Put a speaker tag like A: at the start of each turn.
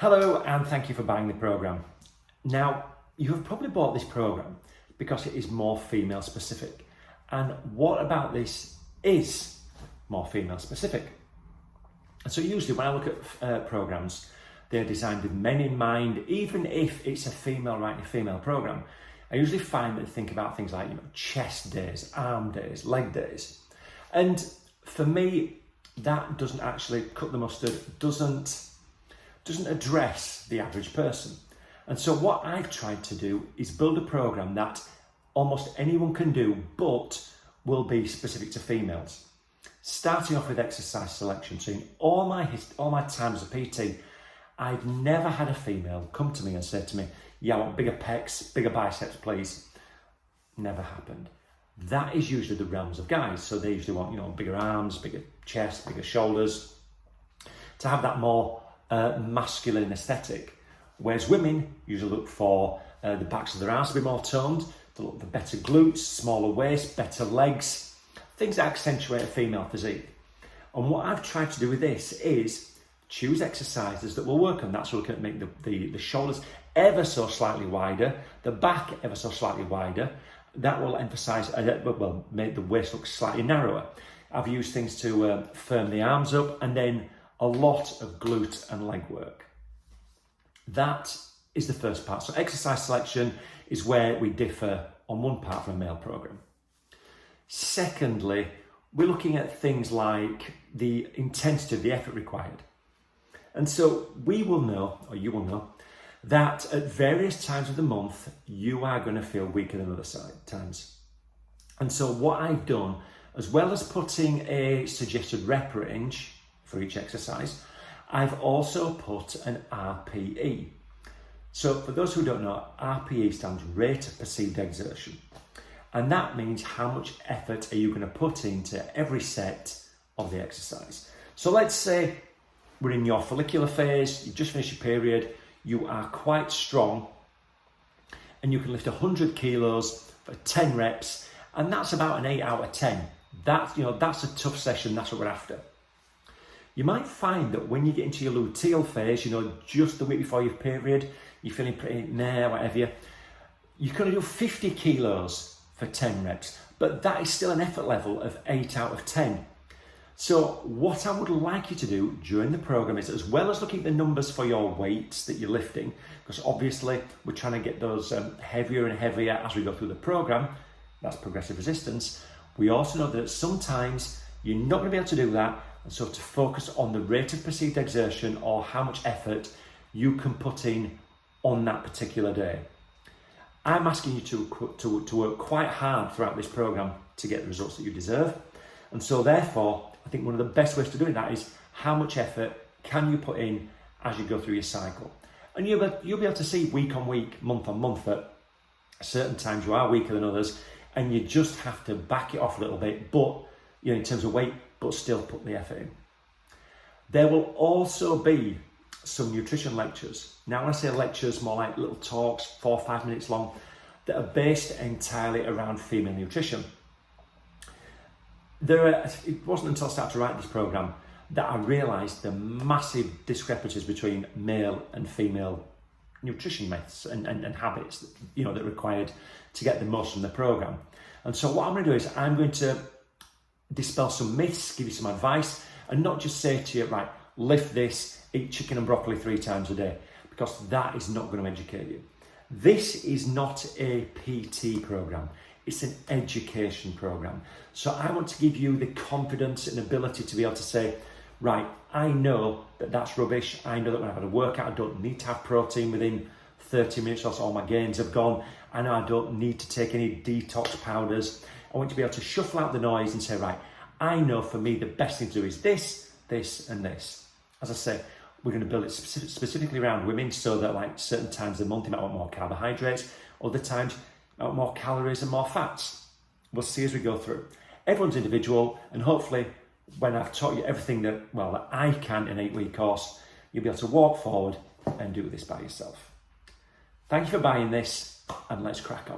A: Hello and thank you for buying the programme. Now, you have probably bought this programme because it is more female specific. And what about this is more female specific? And so usually when I look at programmes, they're designed with men in mind, even if it's a female writing a female programme. I usually find that they think about things like, chest days, arm days, leg days. And for me, that doesn't actually cut the mustard, doesn't address the average person. And so what I've tried to do is build a programme that almost anyone can do, but will be specific to females. Starting off with exercise selection. So in all my time as a PT, I've never had a female come to me and say to me, yeah, I want bigger pecs, bigger biceps, please. Never happened. That is usually the realms of guys. So they usually want, bigger arms, bigger chest, bigger shoulders, to have that more masculine aesthetic. Whereas women usually look for the backs of their arms to be more toned, to look for better glutes, smaller waist, better legs, things that accentuate a female physique. And what I've tried to do with this is choose exercises that will work on that. So we can make the shoulders ever so slightly wider, the back ever so slightly wider. That will emphasise, make the waist look slightly narrower. I've used things to firm the arms up, and then a lot of glute and leg work. That is the first part. So exercise selection is where we differ on one part from a male programme. Secondly, we're looking at things like the intensity of the effort required. And so we will know, or you will know, that at various times of the month, you are going to feel weaker than other times. And so what I've done, as well as putting a suggested rep range for each exercise, I've also put an RPE. So for those who don't know, RPE stands rate of perceived exertion. And that means how much effort are you going to put into every set of the exercise. So let's say we're in your follicular phase, you've just finished your period, you are quite strong, and you can lift 100 kilos for 10 reps, and that's about an 8 out of 10. That's a tough session, that's what we're after. You might find that when you get into your luteal phase, just the week before your period, you're feeling pretty whatever, you can do 50 kilos for 10 reps, but that is still an effort level of 8 out of 10. So what I would like you to do during the programme is, as well as looking at the numbers for your weights that you're lifting, because obviously we're trying to get those heavier and heavier as we go through the programme, that's progressive resistance, we also know that sometimes you're not going to be able to do that, and so to focus on the rate of perceived exertion or how much effort you can put in on that particular day. I'm asking you to work quite hard throughout this programme to get the results that you deserve. And so therefore, I think one of the best ways to doing that is how much effort can you put in as you go through your cycle. And you'll be able to see week on week, month on month, that certain times you are weaker than others, and you just have to back it off a little bit, but in terms of weight, but still put the effort in. There will also be some nutrition lectures. Now, when I say lectures, more like little talks, 4 or 5 minutes long, that are based entirely around female nutrition. It wasn't until I started to write this programme that I realised the massive discrepancies between male and female nutrition myths and habits that are required to get the most from the programme. And so what I'm going to do is I'm going to dispel some myths, give you some advice, and not just say to you, right, lift this, eat chicken and broccoli 3 times a day, because that is not going to educate you. This is not a PT programme, it's an education programme. So I want to give you the confidence and ability to be able to say, right, I know that that's rubbish. I know that when I've had a workout, I don't need to have protein within 30 minutes or so all my gains have gone. I know I don't need to take any detox powders. I want to be able to shuffle out the noise and say, right, I know for me the best thing to do is this, this, and this. As I say, we're going to build it specifically around women, so that like certain times of the month you might want more carbohydrates, other times you might want more calories and more fats. We'll see as we go through. Everyone's individual, and hopefully when I've taught you everything that I can in an 8-week course, you'll be able to walk forward and do this by yourself. Thank you for buying this, and let's crack on.